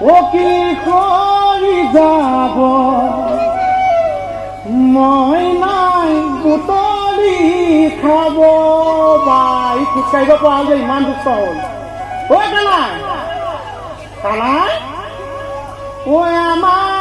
ও কি কৰি যাব মই নাই বুটলি খাব বাই খোজকাঢ়িব পৰা যে ইমান দুষ্ট হ'ল ঐ কানাই কানাই ঐ আমাৰ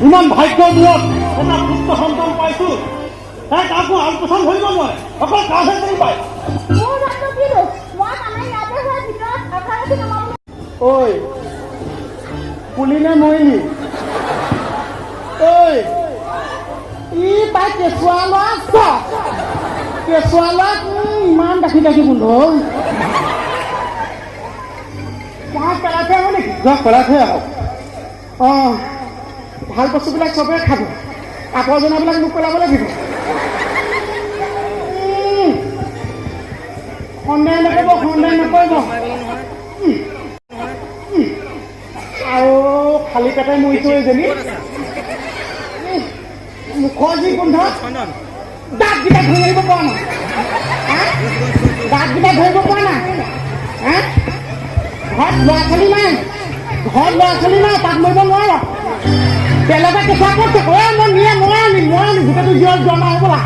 ইমান ভাগ্যৰ মূৰত এটা পুত্ৰ সন্তান পাইছো তাই কাকো আলপোচান ধৰিব নোৱাৰে অকল কাহে কৰি পায় ঐ পুলি নে মৰিলি ঐ ই তাই কেঁচুৱা ল'ৰা কেঁচুৱা ল'ৰা ইমান ডাকি ডাকি গোন্ধ তাক পেলাই থৈ আহো নেকি যাক পেলাই থৈ আহক অঁ ভাল বস্তুবিলাক চবেই খাব আৱৰ্জনাবিলাক মোক পেলাব লাগিব সন্দেহ নকৰিব আৰু খালী পেটে মৰিছো এজনী মুখৰ যি গোন্ধ দাঁতকেইটা ধৰিব পৰা নাই দাঁতকেইটা ধৰিব পৰা নাই ঘৰত ল'ৰা ছোৱালী নাই তাক মৰিব নোৱাৰ বেলেগে কেঁচুৱা ক'ত মই আনিম গোটেইটো জীৱ যোৱা নাই বোলা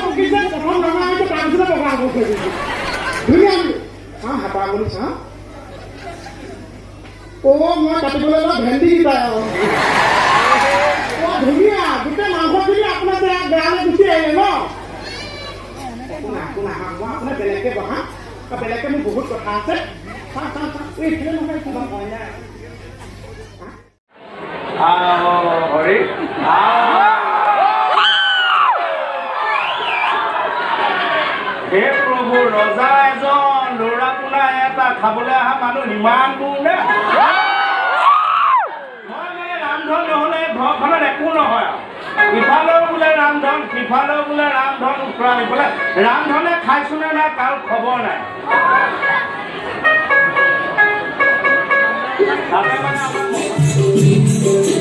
পকিছে প্ৰথম ৰঙা হৈছে তাৰপিছতে পকা হ'ব ধুনীয়া হাতা বুলি চা মই কাটিবলৈ লোৱা ভেন্দি কেইটা ধুনীয়া গোটেই মাংস যদি আপোনাৰ বেয়ালৈ গুচি আহিলে ন আপোনাৰ বেলেগকে বহা বেলেগকে মোৰ বহুত কথা আছে হে প্ৰভু ৰজা এজন ল'ৰা পোনা এটা খাবলৈ অহা মানুহ ইমান দূৰ নে মই মানে ৰামধন নহ'লে ঘৰখনত একো নহয় ইফালেও বোলে ৰামধন সিফালেও বোলে ৰামধন উত্তৰা বোলে ৰামধনে খাইছো নে নাই কাৰো খবৰ নাই তাতে মানে